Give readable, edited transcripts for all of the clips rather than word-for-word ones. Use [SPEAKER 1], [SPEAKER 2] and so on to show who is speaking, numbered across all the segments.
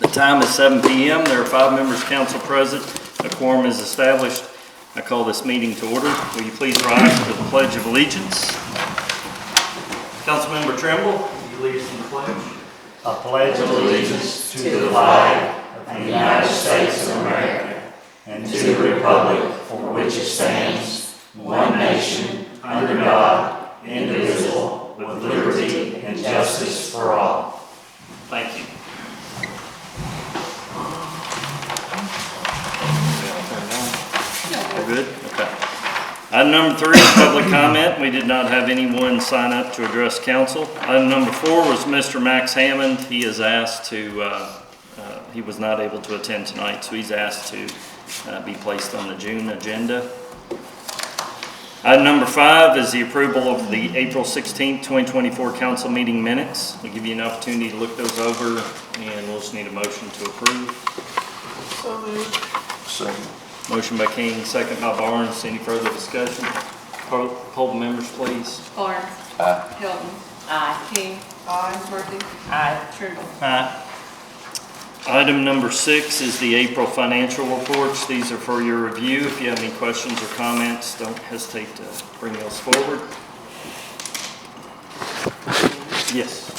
[SPEAKER 1] The time is 7 p.m. There are 5 members of council present. A quorum is established. I call this meeting to order. Will you please rise for the Pledge of Allegiance? Councilmember Trimble, will you lead us in the pledge?
[SPEAKER 2] I pledge allegiance to the flag of the United States of America and to the republic for which it stands, one nation, under God, indivisible, with liberty and justice for all.
[SPEAKER 1] Thank you. We're good? Okay. Item number 3 is public comment. We did not have anyone sign up to address council. Item number 4 was Mr. Max Hammond. He is asked to, he was not able to attend tonight, so he's asked to be placed on the June agenda. Item number 5 is the approval of the April 16th, 2024 council meeting minutes. We'll give you an opportunity to look those over, and we'll just need a motion to approve.
[SPEAKER 3] So moved.
[SPEAKER 2] Second.
[SPEAKER 1] Motion by King, second by Barnes. Any further discussion? Poll the members, please.
[SPEAKER 4] Barnes.
[SPEAKER 2] Aye.
[SPEAKER 4] Hilton.
[SPEAKER 3] Aye.
[SPEAKER 4] King.
[SPEAKER 3] Aye.
[SPEAKER 4] Murphy.
[SPEAKER 3] Aye.
[SPEAKER 4] Trimble.
[SPEAKER 1] Aye. Item number 6 is the April financial reports. These are for your review. If you have any questions or comments, don't hesitate to bring those forward. Yes.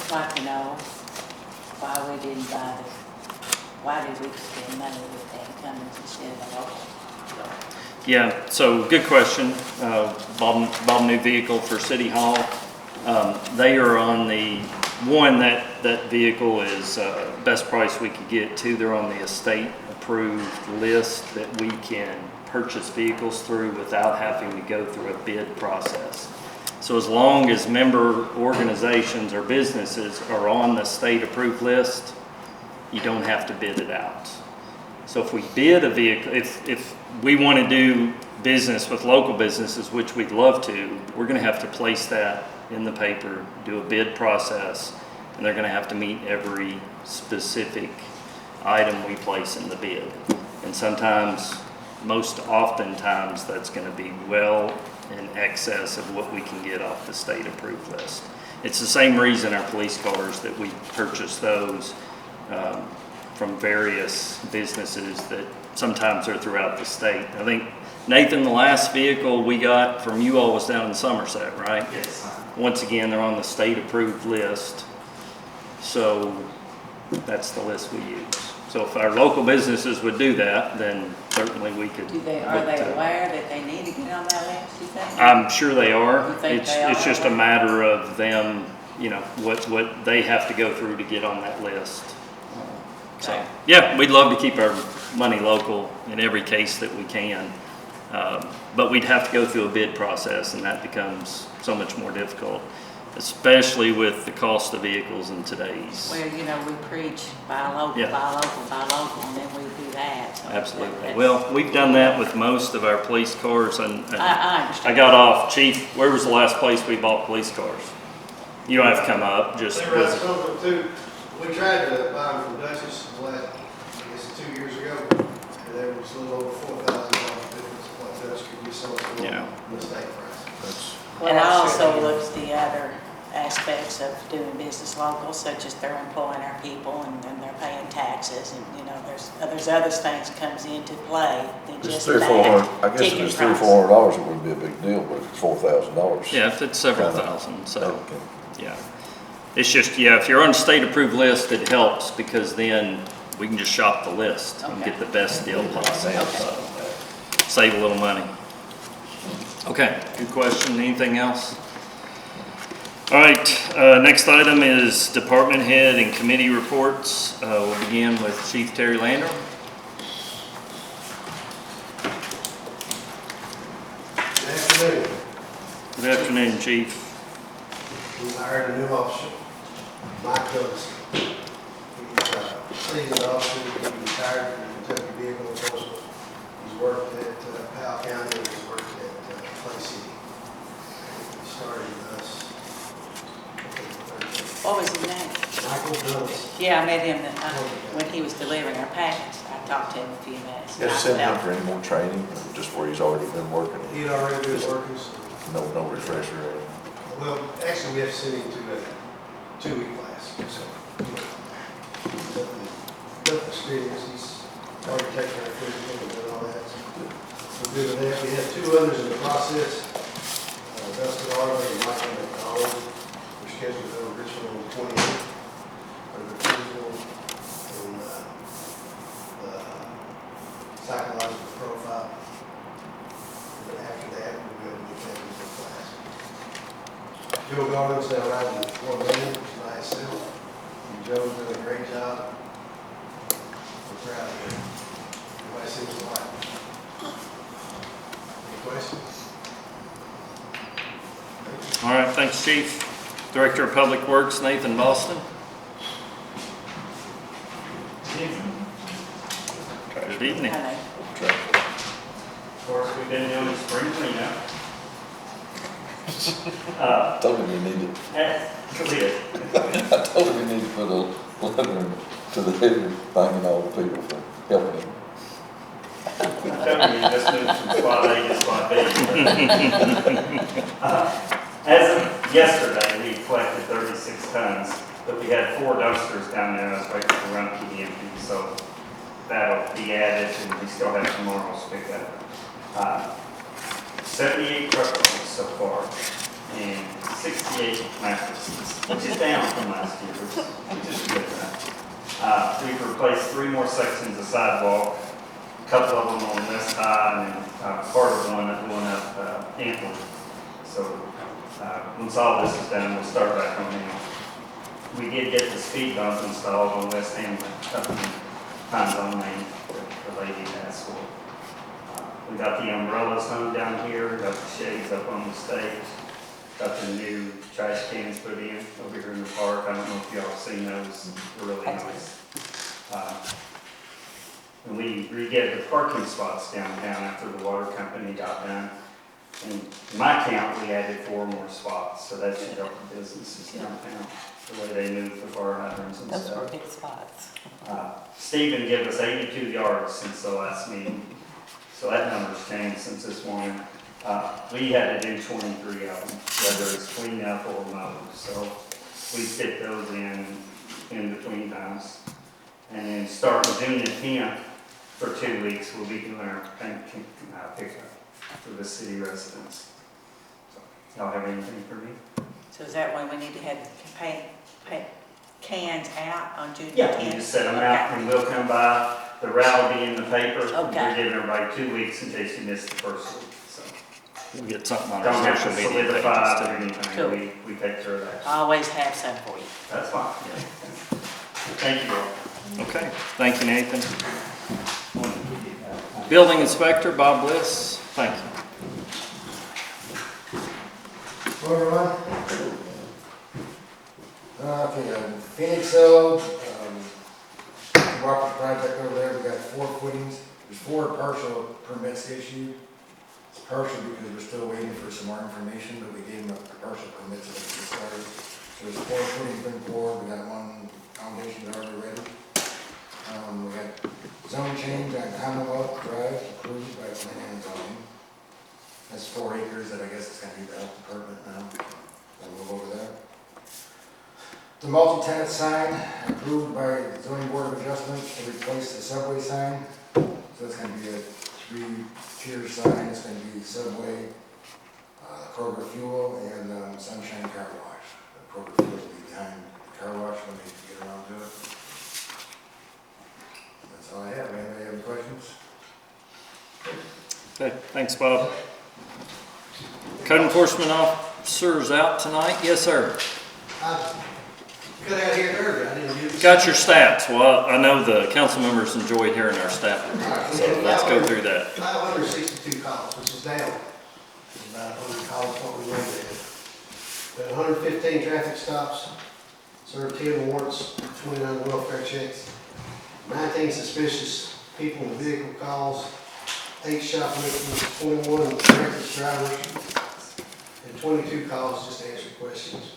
[SPEAKER 5] I'd like to know why we didn't buy the, why did we spend money with that Cummins instead of the local?
[SPEAKER 1] Yeah, so good question. Bought a new vehicle for City Hall. They are on the one, that vehicle is best price we could get. 2, they're on the estate approved list that we can purchase vehicles through without having to go through a bid process. So as long as member organizations or businesses are on the state approved list, you don't have to bid it out. So if we bid a vehicle, if we want to do business with local businesses, which we'd love to, we're going to have to place that in the paper, do a bid process, and they're going to have to meet every specific item we place in the bid. And sometimes, most oftentimes, that's going to be well in excess of what we can get off the state approved list. It's the same reason our police cars, that we purchase those from various businesses that sometimes are throughout the state. I think, Nathan, the last vehicle we got from you all was down in Somerset, right?
[SPEAKER 2] Yes.
[SPEAKER 1] Once again, they're on the state approved list. So that's the list we use. So if our local businesses would do that, then certainly we could.
[SPEAKER 5] Are they aware that they need to get on that list, you think?
[SPEAKER 1] I'm sure they are.
[SPEAKER 5] You think they
[SPEAKER 1] It's
[SPEAKER 5] are?
[SPEAKER 1] just a matter of them, you know, what they have to go through to get on that list. So,
[SPEAKER 5] Okay.
[SPEAKER 1] yeah, we'd love to keep our money local in every case that we can. But we'd have to go through a bid process, and that becomes so much more difficult, especially with the cost of vehicles in today's.
[SPEAKER 5] Well, you know, we preach buy local,
[SPEAKER 1] Yeah.
[SPEAKER 5] buy local, buy local, and then we do that. So
[SPEAKER 1] Absolutely.
[SPEAKER 5] that's-
[SPEAKER 1] Well, we've done that with most of our police cars, and
[SPEAKER 5] I
[SPEAKER 1] I
[SPEAKER 5] understand.
[SPEAKER 1] got off, Chief, where was the last place we bought police cars? You don't have to come up, just.
[SPEAKER 6] They were at Summerlin too. We tried to buy them from Dutchess last, I guess, 2 years ago, and they were just a little over $4,000 difference, what Dutch could be sold for
[SPEAKER 1] Yeah.
[SPEAKER 6] mistake price.
[SPEAKER 5] And I also looked at the other aspects of doing business local, such as they're employing our people and they're paying taxes, and, you know, there's other things comes into play than
[SPEAKER 7] It's
[SPEAKER 5] just
[SPEAKER 7] $300 or
[SPEAKER 5] that.
[SPEAKER 7] $400, I guess if
[SPEAKER 5] ticket
[SPEAKER 7] it's
[SPEAKER 5] price.
[SPEAKER 7] $300 or $400, it wouldn't be a big deal, but if it's $4,000.
[SPEAKER 1] Yeah, if it's several thousand, so,
[SPEAKER 7] Okay.
[SPEAKER 1] yeah. It's just, yeah, if you're on a state approved list, it helps, because then we can just shop the list and
[SPEAKER 5] Okay.
[SPEAKER 1] get the best deal possible, so save a little money. Okay, good question. Anything else? All right, next item is department head and committee reports. We'll begin with Chief Terry Landrum.
[SPEAKER 6] Good afternoon.
[SPEAKER 1] Good afternoon, Chief.
[SPEAKER 6] We hired a new officer, Mike Douglas. He's a seasoned officer. He retired from the Kentucky Vehicle Enforcement. He's worked at Powell County, and he's worked at Clay City. He started with us.
[SPEAKER 5] What was his name?
[SPEAKER 6] Michael Douglas.
[SPEAKER 5] Yeah, I met him when he was delivering our packets. I talked to him a few minutes.
[SPEAKER 7] You have to send him for any more training, or just where he's already been working?
[SPEAKER 6] He'd already been working, so.
[SPEAKER 7] No refresher or anything?
[SPEAKER 6] Well, actually, we have to send him to a 2-week class, so. enough experience. He's already taken our physical and done all that. So we're good with that. We have 2 others in the process. Dustin Arnold and Michael McDonald. We're scheduled to go to Richmond on the 28th for the physical and psychological profile. And then after that, we'll go to the technical class. Joe Garland's now riding 1 lane by himself. And Joe's done a great job. We're proud of him. Everybody seems to like him. Any questions?
[SPEAKER 1] All right, thanks, Chief. Director of Public Works, Nathan Boston. Good evening.
[SPEAKER 5] Hello.
[SPEAKER 3] Of course, we've been doing the spring cleanup.
[SPEAKER 7] Told him he needed,
[SPEAKER 3] We did.
[SPEAKER 7] I told him he needed to put a letter to the header thanking all the people for helping him.
[SPEAKER 3] I told you, just moved from spot A to spot B. As of yesterday, we collected 36 tons, but we had 4 dumpsters down there. I was waiting for Rumpke to empty, so that'll be added, and we still have some more to pick up. 78 truckloads so far, and 68 mattresses, which is down from last year, which is good. We've replaced 3 more sections of sidewalk, a couple of them on West High, and then part of one up Antler. So once all this is done, we'll start back on there. We did get the speed bump installed on West Hamlin, a couple of times on Main, the lady asked for. We got the umbrellas hung down here, got the shades up on the stage, got the new trash cans put in over here in the park. I don't know if y'all have seen those, they're really nice. And we redid the parking spots downtown after the water company got done. And in my count, we added 4 more spots, so that should help the businesses downtown, the way they move the fire hydrants and
[SPEAKER 4] Those
[SPEAKER 3] stuff.
[SPEAKER 4] were big spots.
[SPEAKER 3] Stephen gave us 82 yards since the last meeting, so that number's changed since this morning. We had to do 23 of them, whether it's clean up or mow, so we fit those in between times. And then starting June the 10th, for 2 weeks, we'll be doing our pickup for the city residents. So, y'all have anything for me?
[SPEAKER 5] So is that when we need to have pay cans out on June 10th?
[SPEAKER 3] Yeah, you just set them out and we'll come by. The route will be in the paper.
[SPEAKER 5] Okay.
[SPEAKER 3] We're giving everybody 2 weeks in case you missed the first week, so.
[SPEAKER 1] We'll get something on
[SPEAKER 3] Don't
[SPEAKER 1] our
[SPEAKER 3] have
[SPEAKER 1] social
[SPEAKER 3] to
[SPEAKER 1] media
[SPEAKER 3] solidify or
[SPEAKER 1] pages
[SPEAKER 3] anything.
[SPEAKER 5] Cool.
[SPEAKER 3] We take care of that.
[SPEAKER 5] I always have some for you.
[SPEAKER 3] That's fine. Thank you all.
[SPEAKER 1] too. Okay, thank you, Nathan. Building Inspector, Bob Bliss, thank you.
[SPEAKER 8] Hello, everyone. Okay, Phoenix Hill, walking project over there, we got 4 footings. There's 4 partial permits issued. It's partial because we're still waiting for some more information, but we gave them the partial permits that we started. So there's 4 footings been poured, we got 1 foundation already ready. We got zone change on Commonwealth Drive approved by planning and zoning. That's 4 acres that I guess is gonna be the health department now. I'll move over there. The multi-tenant sign approved by the zoning board of adjustments to replace the subway sign. So it's gonna be a 3-tier sign. It's gonna be Subway, Kroger Fuel, and Sunshine Car Wash. The Kroger Fuel will be behind the car wash when they get around to it. That's all I have. Anybody have any questions?
[SPEAKER 1] Okay, thanks, Bob. Code enforcement officers out tonight? Yes, sir.
[SPEAKER 6] I got out here early. I didn't use.
[SPEAKER 1] Got your stats. Well, I know the council members enjoy hearing our stat report, so let's go through that.
[SPEAKER 6] 562 calls, which is down. About 100 calls what we wanted. But 115 traffic stops, served 10 warrants, 29 welfare checks, 19 suspicious people in vehicle calls, 8 shoplifters, 21 reckless drivers, and 22 calls just to answer questions.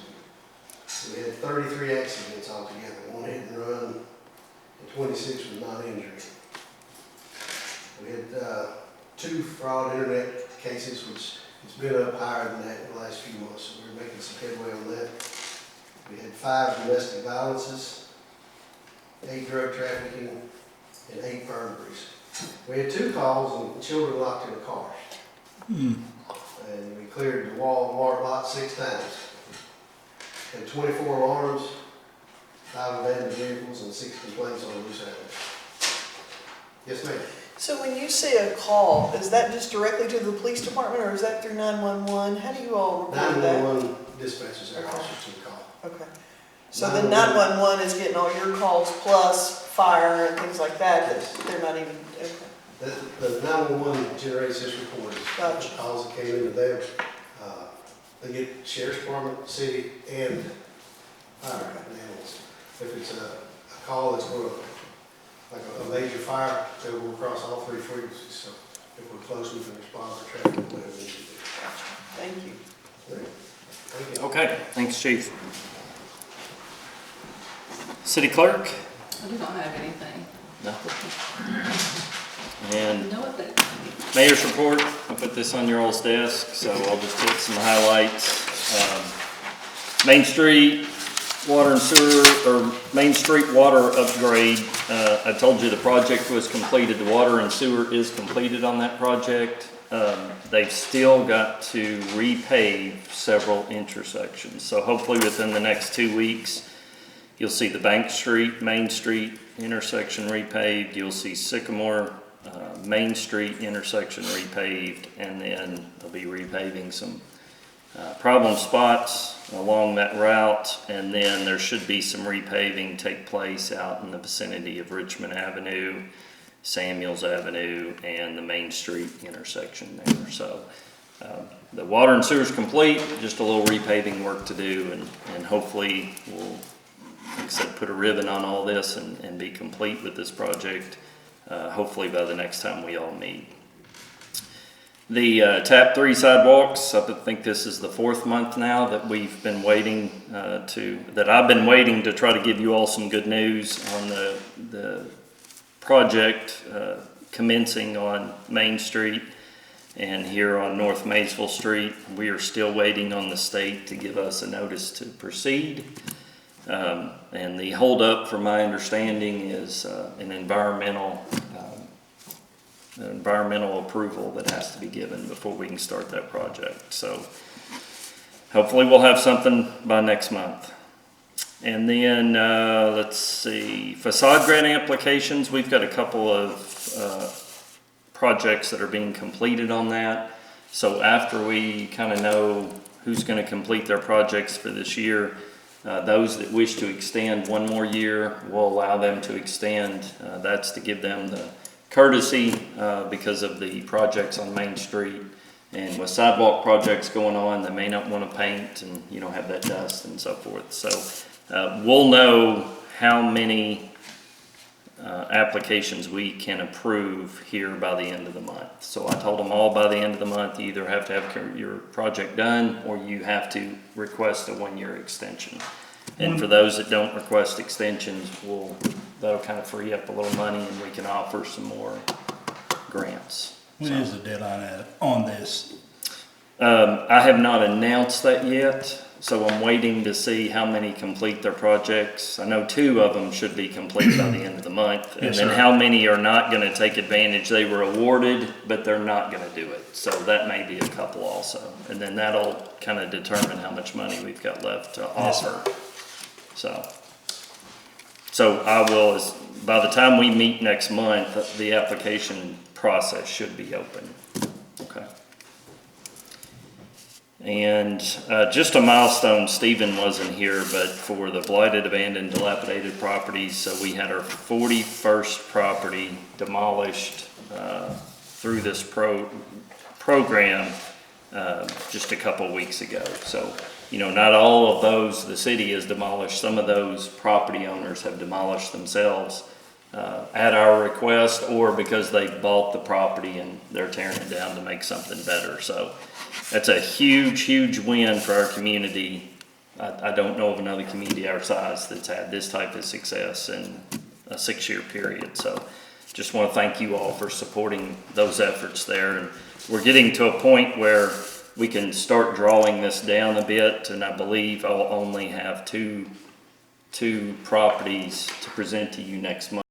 [SPEAKER 6] We had 33 accidents altogether, 1 hit and run, and 26 with non-injury. We had 2 fraud internet cases, which has been up higher than that in the last few months, so we're making some headway on that. We had 5 domestic violences, 8 drug trafficking, and 8 burglaries. We had 2 calls and children locked in a car. And we cleared the Walmart lot 6 times. And 24 alarms, 5 abandoned vehicles, and 6 complaints on loose animals. Yes, ma'am.
[SPEAKER 4] So when you say a call, is that just directly to the police department or is that through 911? How do you all report that?
[SPEAKER 6] 911 dispatches their officers to the call.
[SPEAKER 4] Okay. So then 911 is getting all your calls plus fire and things like that,
[SPEAKER 6] Yes.
[SPEAKER 4] they're not even, okay.
[SPEAKER 6] The 911 generates this report,
[SPEAKER 4] Gotcha.
[SPEAKER 6] calls that came into them. They get sheriff's department, city, and fire animals. If it's a call that's going to, like a major fire, they'll go across all 3 frequencies. So if we're close, we can respond to traffic, whatever we need to do.
[SPEAKER 4] Thank you.
[SPEAKER 6] Thank you.
[SPEAKER 1] Okay, thanks, Chief. City Clerk?
[SPEAKER 9] I do not have anything.
[SPEAKER 1] Nothing. And
[SPEAKER 9] No, but
[SPEAKER 1] Mayor's report, I put this on your all's desk, so I'll just hit some highlights. Main Street water and sewer, or Main Street water upgrade. I told you the project was completed. The water and sewer is completed on that project. They've still got to repave several intersections. So hopefully within the next 2 weeks, you'll see the Bank Street, Main Street intersection repaved. You'll see Sycamore, Main Street intersection repaved, and then they'll be repaving some problem spots along that route, and then there should be some repaving take place out in the vicinity of Richmond Avenue, Samuels Avenue, and the Main Street intersection there. So the water and sewer is complete, just a little repaving work to do, and hopefully we'll, like I said, put a ribbon on all this and be complete with this project, hopefully by the next time we all meet. The TAP 3 sidewalks, I think this is the 4th month now that we've been waiting that I've been waiting to try to give you all some good news on the project commencing on Main Street and here on North Maysville Street. We are still waiting on the state to give us a notice to proceed. And the holdup, from my understanding, is an environmental approval that has to be given before we can start that project. So hopefully we'll have something by next month. And then, let's see, facade grant applications. We've got a couple of projects that are being completed on that. So after we kind of know who's going to complete their projects for this year, those that wish to extend 1 more year, we'll allow them to extend. That's to give them the courtesy because of the projects on Main Street. And with sidewalk projects going on, they may not want to paint and, you know, have that dust and so forth. So we'll know how many applications we can approve here by the end of the month. So I told them all by the end of the month, you either have to have your project done or you have to request a 1-year extension. And for those that don't request extensions, that'll kind of free up a little money and we can offer some more grants.
[SPEAKER 2] When is the deadline on this?
[SPEAKER 1] I have not announced that yet, so I'm waiting to see how many complete their projects. I know 2 of them should be complete by the end of the month. And
[SPEAKER 2] Yes,
[SPEAKER 1] then
[SPEAKER 2] sir.
[SPEAKER 1] how many are not gonna take advantage? They were awarded, but they're not gonna do it. So that may be a couple also. And then that'll kind of determine how much money we've got left to
[SPEAKER 2] Yes, sir.
[SPEAKER 1] offer. So I will, by the time we meet next month, the application process should be open. Okay. And just a milestone, Stephen wasn't here, but for the blighted, abandoned, dilapidated properties, so we had our 41st property demolished through this program just a couple weeks ago. So, you know, not all of those the city has demolished. Some of those property owners have demolished themselves at our request or because they bought the property and they're tearing it down to make something better. So that's a huge, huge win for our community. I don't know of another community our size that's had this type of success in a 6-year period. So just want to thank you all for supporting those efforts there. And we're getting to a point where we can start drawing this down a bit, and I believe I'll only have 2 2 properties to present to you next month.